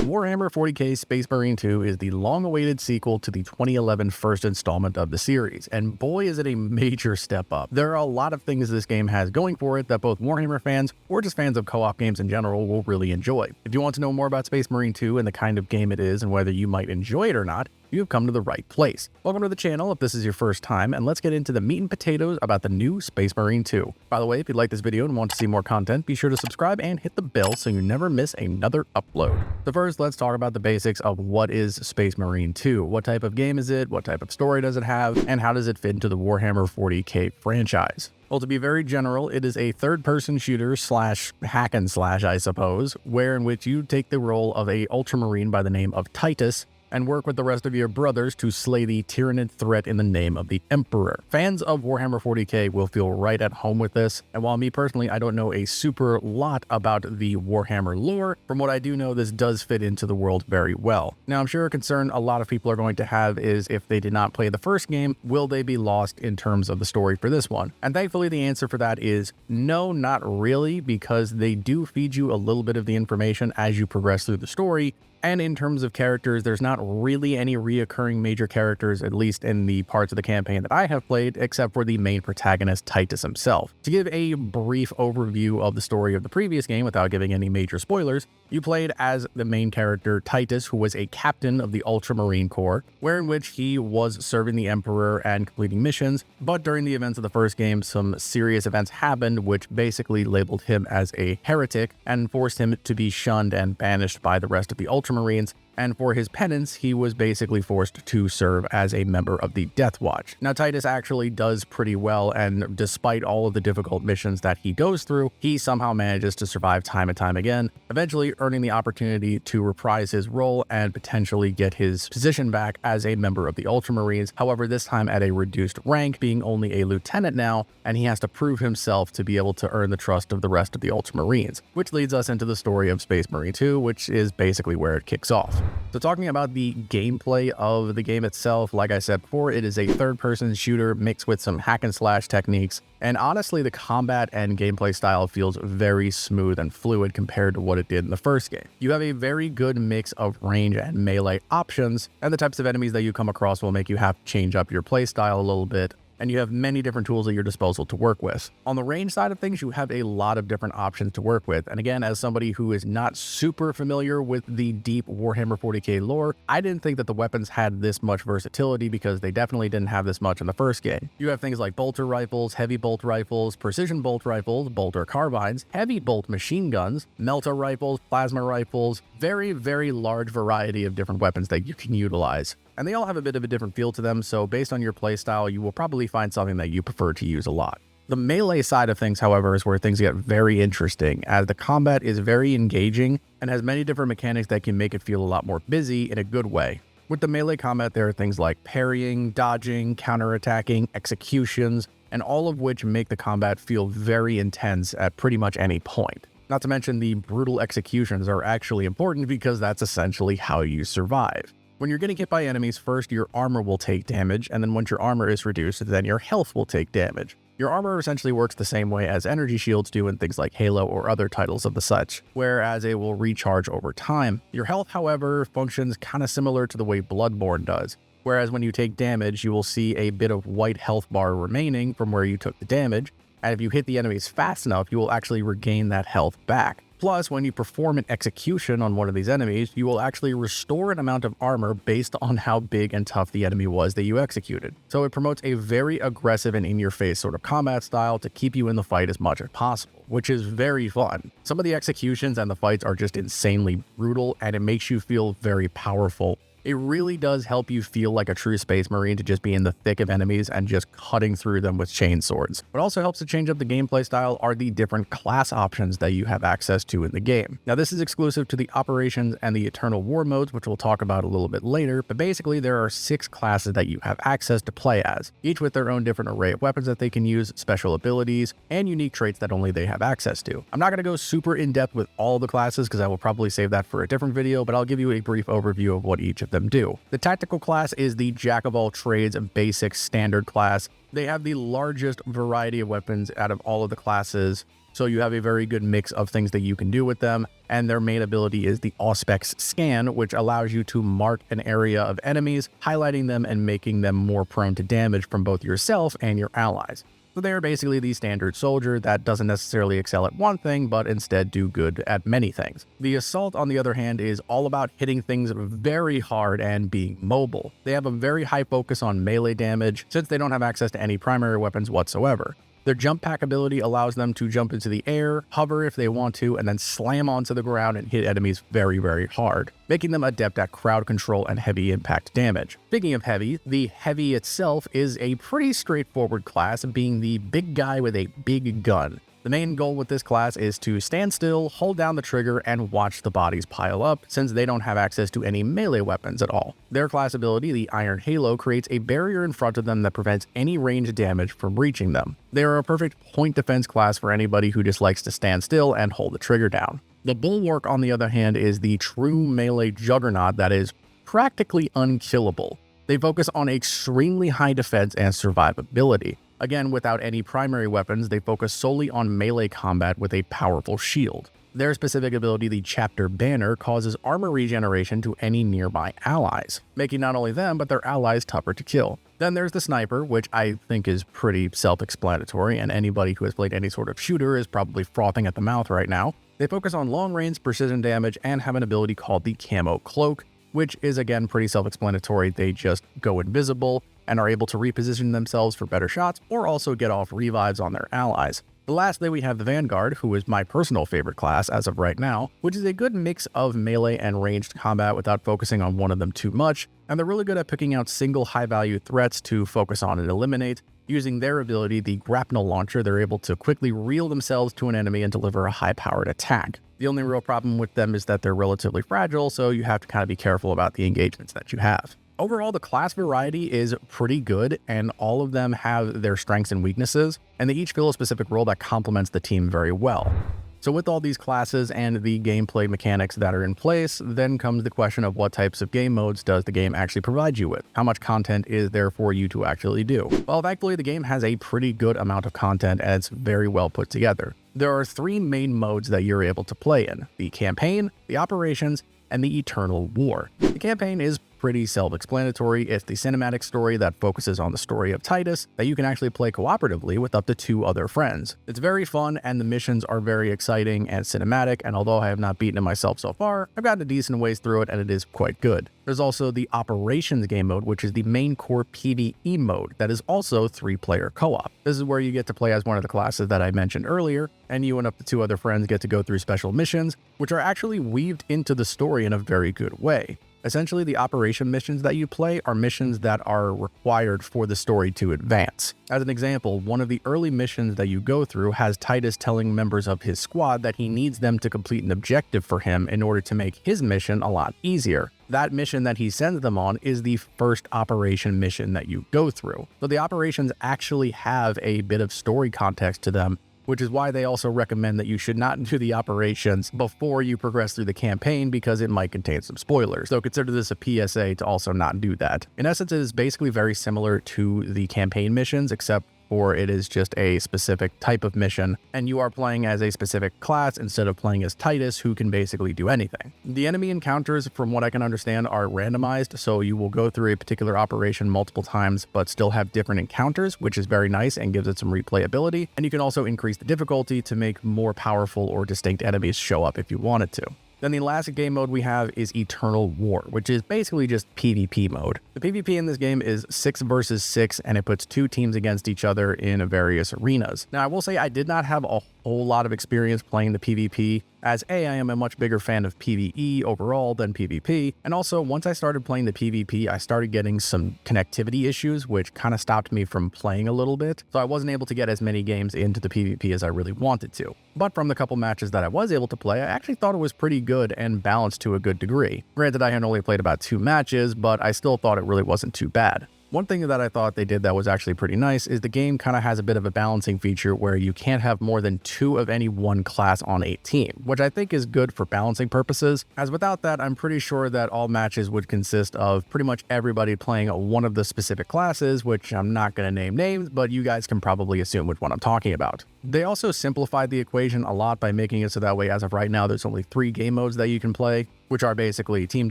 Warhammer 40k Space Marine 2 is the long-awaited sequel to the 2011 first installment of the series, and boy is it a major step up. There are a lot of things this game has going for it that both Warhammer fans, or just fans of co-op games in general, will really enjoy. If you want to know more about Space Marine 2 and the kind of game it is and whether you might enjoy it or not, you have come to the right place. Welcome to the channel if this is your first time, and let's get into the meat and potatoes about the new Space Marine 2. By the way, if you like this video and want to see more content, be sure to subscribe and hit the bell so you never miss another upload. So first, let's talk about the basics of what is Space Marine 2. What type of game is it? What type of story does it have? And how does it fit into the Warhammer 40k franchise? Well, to be very general, it is a third-person shooter slash hack and slash, I suppose, in which you take the role of a ultramarine by the name of Titus and work with the rest of your brothers to slay the tyrannid threat in the name of the Emperor. Fans of Warhammer 40k will feel right at home with this, and while me personally, I don't know a super lot about the Warhammer lore, from what I do know, this does fit into the world very well. Now, I'm sure a concern a lot of people are going to have is if they did not play the first game, will they be lost in terms of the story for this one? And thankfully, the answer for that is no, not really, because they do feed you a little bit of the information as you progress through the story. And in terms of characters, there's not really any reoccurring major characters, at least in the parts of the campaign that I have played, except for the main protagonist, Titus himself. To give a brief overview of the story of the previous game without giving any major spoilers, you played as the main character, Titus, who was a captain of the Ultramarine Corps, in which he was serving the Emperor and completing missions, but during the events of the first game, some serious events happened which basically labeled him as a heretic and forced him to be shunned and banished by the rest of the Ultramarines, and for his penance, he was basically forced to serve as a member of the Death Watch. Now, Titus actually does pretty well, and despite all of the difficult missions that he goes through, he somehow manages to survive time and time again, eventually earning the opportunity to reprise his role and potentially get his position back as a member of the Ultramarines, however, this time at a reduced rank, being only a lieutenant now, and he has to prove himself to be able to earn the trust of the rest of the Ultramarines, which leads us into the story of Space Marine 2, which is basically where it kicks off. So talking about the gameplay of the game itself, like I said before, it is a third-person shooter mixed with some hack and slash techniques, and honestly, the combat and gameplay style feels very smooth and fluid compared to what it did in the first game. You have a very good mix of range and melee options, and the types of enemies that you come across will make you have to change up your play style a little bit, and you have many different tools at your disposal to work with. On the range side of things, you have a lot of different options to work with. And again, as somebody who is not super familiar with the deep Warhammer 40k lore, I didn't think that the weapons had this much versatility because they definitely didn't have this much in the first game. You have things like bolter rifles, heavy bolt rifles, precision bolt rifles, bolter carbines, heavy bolt machine guns, melta rifles, plasma rifles, very, very large variety of different weapons that you can utilize. And they all have a bit of a different feel to them, so based on your playstyle, you will probably find something that you prefer to use a lot. The melee side of things, however, is where things get very interesting, as the combat is very engaging and has many different mechanics that can make it feel a lot more busy in a good way. With the melee combat, there are things like parrying, dodging, counterattacking, executions, and all of which make the combat feel very intense at pretty much any point. Not to mention the brutal executions are actually important because that's essentially how you survive. When you're getting hit by enemies, first your armor will take damage, and then once your armor is reduced, then your health will take damage. Your armor essentially works the same way as energy shields do in things like Halo or other titles of the such, whereas it will recharge over time. Your health, however, functions kind of similar to the way Bloodborne does, whereas when you take damage, you will see a bit of white health bar remaining from where you took the damage, and if you hit the enemies fast enough, you will actually regain that health back. Plus, when you perform an execution on one of these enemies, you will actually restore an amount of armor based on how big and tough the enemy was that you executed. So it promotes a very aggressive and in-your-face sort of combat style to keep you in the fight as much as possible, which is very fun. Some of the executions and the fights are just insanely brutal, and it makes you feel very powerful. It really does help you feel like a true Space Marine to just be in the thick of enemies and just cutting through them with chain swords. What also helps to change up the gameplay style are the different class options that you have access to in the game. Now, this is exclusive to the Operations and the Eternal War modes, which we'll talk about a little bit later, but basically there are 6 classes that you have access to play as, each with their own different array of weapons that they can use, special abilities, and unique traits that only they have access to. I'm not going to go super in-depth with all the classes because I will probably save that for a different video, but I'll give you a brief overview of what each of them do. The tactical class is the jack of all trades basic standard class. They have the largest variety of weapons out of all of the classes, so you have a very good mix of things that you can do with them. And their main ability is the Auspex Scan, which allows you to mark an area of enemies, highlighting them and making them more prone to damage from both yourself and your allies. So they're basically the standard soldier that doesn't necessarily excel at one thing, but instead do good at many things. The Assault, on the other hand, is all about hitting things very hard and being mobile. They have a very high focus on melee damage, since they don't have access to any primary weapons whatsoever. Their jump pack ability allows them to jump into the air, hover if they want to, and then slam onto the ground and hit enemies very, very hard, making them adept at crowd control and heavy impact damage. Speaking of heavy, the Heavy itself is a pretty straightforward class, being the big guy with a big gun. The main goal with this class is to stand still, hold down the trigger, and watch the bodies pile up, since they don't have access to any melee weapons at all. Their class ability, the Iron Halo, creates a barrier in front of them that prevents any ranged damage from reaching them. They are a perfect point defense class for anybody who just likes to stand still and hold the trigger down. The Bulwark, on the other hand, is the true melee juggernaut that is practically unkillable. They focus on extremely high defense and survivability. Again, without any primary weapons, they focus solely on melee combat with a powerful shield. Their specific ability, the Chapter Banner, causes armor regeneration to any nearby allies, making not only them, but their allies tougher to kill. Then there's the Sniper, which I think is pretty self-explanatory, and anybody who has played any sort of shooter is probably frothing at the mouth right now. They focus on long-range precision damage and have an ability called the Camo Cloak, which is again pretty self-explanatory. They just go invisible and are able to reposition themselves for better shots or also get off revives on their allies. Lastly, we have the Vanguard, who is my personal favorite class as of right now, which is a good mix of melee and ranged combat without focusing on one of them too much, and they're really good at picking out single high-value threats to focus on and eliminate. Using their ability, the Grapnel Launcher, they're able to quickly reel themselves to an enemy and deliver a high-powered attack. The only real problem with them is that they're relatively fragile, so you have to kind of be careful about the engagements that you have. Overall, the class variety is pretty good, and all of them have their strengths and weaknesses, and they each fill a specific role that complements the team very well. So with all these classes and the gameplay mechanics that are in place, then comes the question of what types of game modes does the game actually provide you with? How much content is there for you to actually do? Well, thankfully, the game has a pretty good amount of content, and it's very well put together. There are three main modes that you're able to play in: the Campaign, the Operations, and the Eternal War. The Campaign is pretty self-explanatory. It's the cinematic story that focuses on the story of Titus that you can actually play cooperatively with up to 2 other friends. It's very fun, and the missions are very exciting and cinematic, and although I have not beaten it myself so far, I've gotten a decent ways through it, and it is quite good. There's also the Operations game mode, which is the main core PvE mode that is also 3-player co-op. This is where you get to play as one of the classes that I mentioned earlier, and you and up to 2 other friends get to go through special missions, which are actually weaved into the story in a very good way. Essentially, the operation missions that you play are missions that are required for the story to advance. As an example, one of the early missions that you go through has Titus telling members of his squad that he needs them to complete an objective for him in order to make his mission a lot easier. That mission that he sends them on is the first operation mission that you go through. So the operations actually have a bit of story context to them, which is why they also recommend that you should not do the operations before you progress through the campaign, because it might contain some spoilers. So consider this a PSA to also not do that. In essence, it is basically very similar to the campaign missions, except for it is just a specific type of mission, and you are playing as a specific class instead of playing as Titus, who can basically do anything. The enemy encounters, from what I can understand, are randomized, so you will go through a particular operation multiple times, but still have different encounters, which is very nice and gives it some replayability, and you can also increase the difficulty to make more powerful or distinct enemies show up if you wanted to. Then the last game mode we have is Eternal War, which is basically just PvP mode. The PvP in this game is 6 versus 6, and it puts 2 teams against each other in various arenas. Now, I will say I did not have a whole lot of experience playing the PvP, as I am a much bigger fan of PvE overall than PvP, and also once I started playing the PvP, I started getting some connectivity issues, which kind of stopped me from playing a little bit, so I wasn't able to get as many games into the PvP as I really wanted to. But from the couple matches that I was able to play, I actually thought it was pretty good and balanced to a good degree. Granted, I had only played about 2 matches, but I still thought it really wasn't too bad. One thing that I thought they did that was actually pretty nice is the game kind of has a bit of a balancing feature where you can't have more than 2 of any one class on a team, which I think is good for balancing purposes, as without that, I'm pretty sure that all matches would consist of pretty much everybody playing one of the specific classes, which I'm not going to name names, but you guys can probably assume which one I'm talking about. They also simplified the equation a lot by making it so that way, as of right now, there's only 3 game modes that you can play, which are basically Team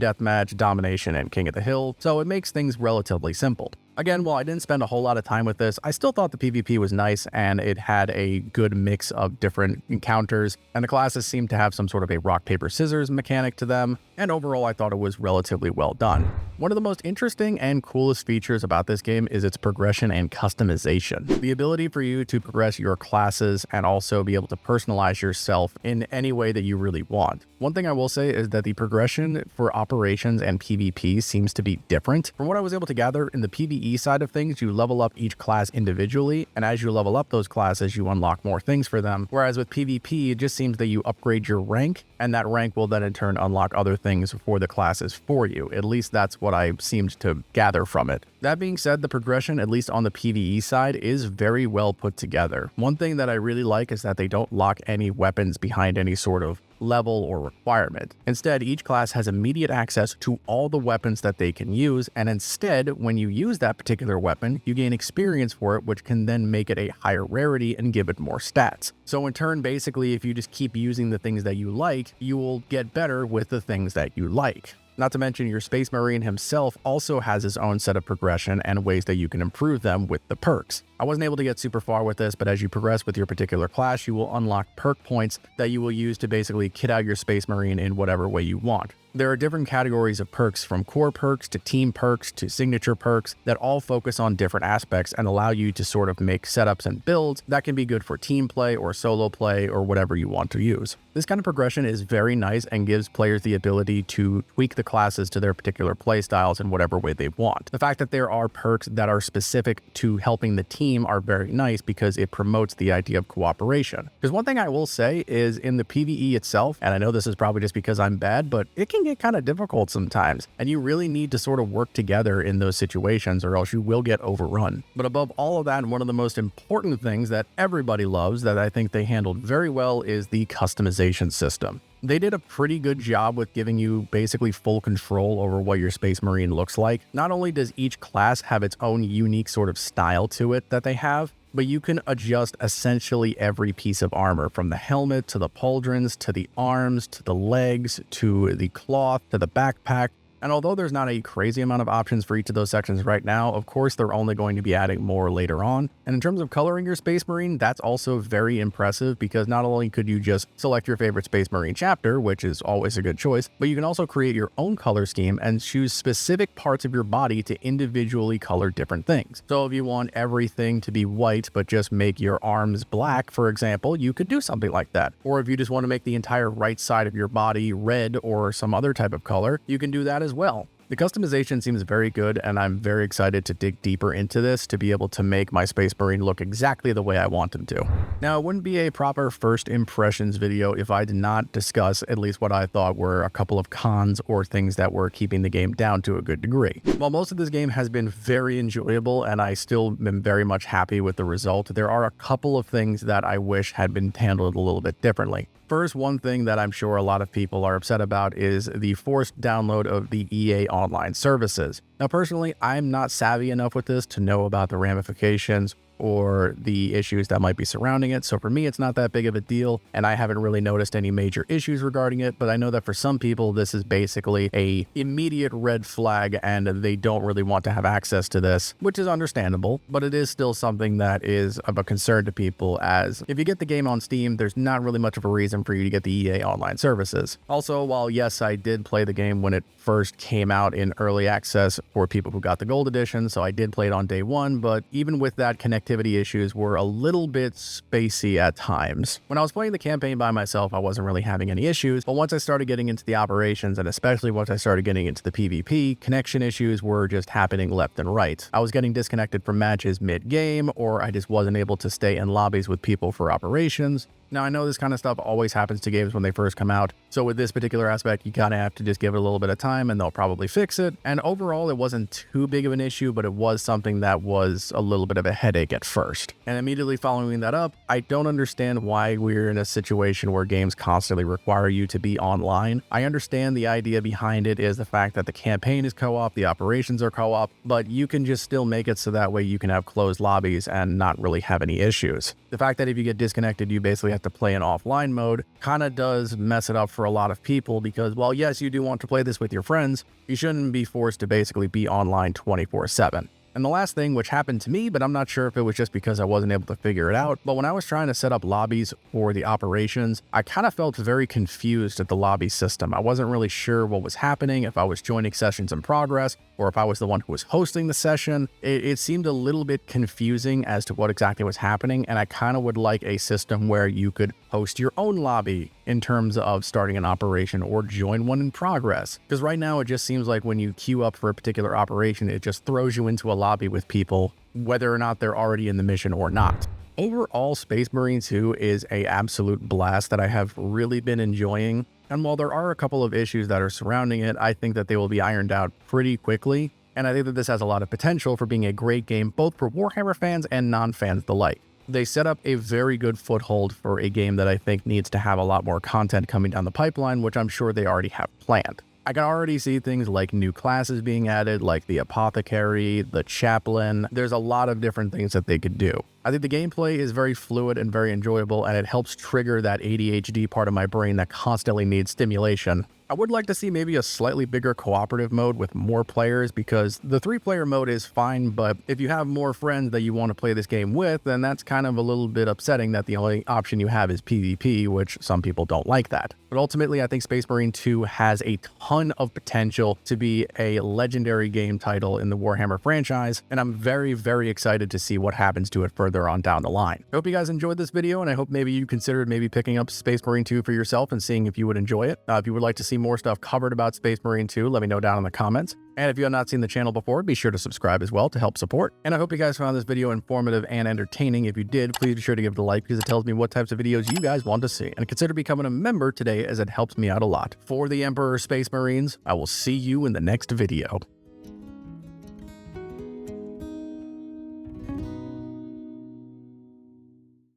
Deathmatch, Domination, and King of the Hill, so it makes things relatively simple. Again, while I didn't spend a whole lot of time with this, I still thought the PvP was nice and it had a good mix of different encounters, and the classes seemed to have some sort of a rock, paper, scissors mechanic to them, and overall I thought it was relatively well done. One of the most interesting and coolest features about this game is its progression and customization. The ability for you to progress your classes and also be able to personalize yourself in any way that you really want. One thing I will say is that the progression for operations and PvP seems to be different. From what I was able to gather, in the PvE side of things, you level up each class individually, and as you level up those classes, you unlock more things for them. Whereas with PvP, it just seems that you upgrade your rank, and that rank will then in turn unlock other things for the classes for you. At least that's what I seemed to gather from it. That being said, the progression, at least on the PvE side, is very well put together. One thing that I really like is that they don't lock any weapons behind any sort of level or requirement. Instead, each class has immediate access to all the weapons that they can use, and instead, when you use that particular weapon, you gain experience for it, which can then make it a higher rarity and give it more stats. So in turn, basically, if you just keep using the things that you like, you will get better with the things that you like. Not to mention, your Space Marine himself also has his own set of progression and ways that you can improve them with the perks. I wasn't able to get super far with this, but as you progress with your particular class, you will unlock perk points that you will use to basically kit out your Space Marine in whatever way you want. There are different categories of perks, from core perks to team perks to signature perks, that all focus on different aspects and allow you to sort of make setups and builds that can be good for team play or solo play or whatever you want to use. This kind of progression is very nice and gives players the ability to tweak the classes to their particular play styles in whatever way they want. The fact that there are perks that are specific to helping the team are very nice because it promotes the idea of cooperation. Because one thing I will say is, in the PvE itself, and I know this is probably just because I'm bad, but it can get kind of difficult sometimes, and you really need to sort of work together in those situations or else you will get overrun. But above all of that, one of the most important things that everybody loves that I think they handled very well is the customization system. They did a pretty good job with giving you basically full control over what your Space Marine looks like. Not only does each class have its own unique sort of style to it that they have, but you can adjust essentially every piece of armor, from the helmet to the pauldrons to the arms to the legs to the cloth to the backpack. And although there's not a crazy amount of options for each of those sections right now, of course they're only going to be adding more later on. And in terms of coloring your Space Marine, that's also very impressive, because not only could you just select your favorite Space Marine chapter, which is always a good choice, but you can also create your own color scheme and choose specific parts of your body to individually color different things. So if you want everything to be white but just make your arms black, for example, you could do something like that. Or if you just want to make the entire right side of your body red or some other type of color, you can do that as well. The customization seems very good, and I'm very excited to dig deeper into this to be able to make my Space Marine look exactly the way I want him to. Now, it wouldn't be a proper first impressions video if I did not discuss at least what I thought were a couple of cons or things that were keeping the game down to a good degree. While most of this game has been very enjoyable and I still am very much happy with the result, there are a couple of things that I wish had been handled a little bit differently. First, one thing that I'm sure a lot of people are upset about is the forced download of the EA Online services. Now, personally, I'm not savvy enough with this to know about the ramifications or the issues that might be surrounding it. So for me, it's not that big of a deal, and I haven't really noticed any major issues regarding it. But I know that for some people, this is basically a immediate red flag and they don't really want to have access to this, which is understandable, but it is still something that is of a concern to people, as if you get the game on Steam, there's not really much of a reason for you to get the EA Online services. Also, while yes, I did play the game when it first came out in early access for people who got the gold edition, so I did play it on day one, but even with that, connectivity issues were a little bit spacey at times. When I was playing the campaign by myself, I wasn't really having any issues, but once I started getting into the operations, and especially once I started getting into the PvP, connection issues were just happening left and right. I was getting disconnected from matches mid-game, or I just wasn't able to stay in lobbies with people for operations. Now, I know this kind of stuff always happens to games when they first come out, so with this particular aspect, you kind of have to just give it a little bit of time and they'll probably fix it. And overall, it wasn't too big of an issue, but it was something that was a little bit of a headache at first. And immediately following that up, I don't understand why we're in a situation where games constantly require you to be online. I understand the idea behind it is the fact that the campaign is co-op, the operations are co-op, but you can just still make it so that way you can have closed lobbies and not really have any issues. The fact that if you get disconnected, you basically have to play in offline mode kind of does mess it up for a lot of people because, while yes, you do want to play this with your friends, you shouldn't be forced to basically be online 24/7. And the last thing, which happened to me, but I'm not sure if it was just because I wasn't able to figure it out, but when I was trying to set up lobbies for the operations, I kind of felt very confused at the lobby system. I wasn't really sure what was happening, if I was joining sessions in progress, or if I was the one who was hosting the session. It seemed a little bit confusing as to what exactly was happening, and I kind of would like a system where you could host your own lobby in terms of starting an operation or join one in progress. Because right now it just seems like when you queue up for a particular operation, it just throws you into a lobby with people, whether or not they're already in the mission or not. Overall, Space Marine 2 is an absolute blast that I have really been enjoying. And while there are a couple of issues that are surrounding it, I think that they will be ironed out pretty quickly. And I think that this has a lot of potential for being a great game, both for Warhammer fans and non-fans alike. They set up a very good foothold for a game that I think needs to have a lot more content coming down the pipeline, which I'm sure they already have planned. I can already see things like new classes being added, like the Apothecary, the Chaplain. There's a lot of different things that they could do. I think the gameplay is very fluid and very enjoyable, and it helps trigger that ADHD part of my brain that constantly needs stimulation. I would like to see maybe a slightly bigger cooperative mode with more players, because the 3-player mode is fine, but if you have more friends that you want to play this game with, then that's kind of a little bit upsetting that the only option you have is PvP, which some people don't like that. But ultimately, I think Space Marine 2 has a ton of potential to be a legendary game title in the Warhammer franchise, and I'm very, very excited to see what happens to it further on down the line. I hope you guys enjoyed this video, and I hope maybe you considered picking up Space Marine 2 for yourself and seeing if you would enjoy it. If you would like to see more stuff covered about Space Marine 2, let me know down in the comments. And if you have not seen the channel before, be sure to subscribe as well to help support. And I hope you guys found this video informative and entertaining. If you did, please be sure to give it a like, because it tells me what types of videos you guys want to see. And consider becoming a member today, as it helps me out a lot. For the Emperor Space Marines, I will see you in the next video.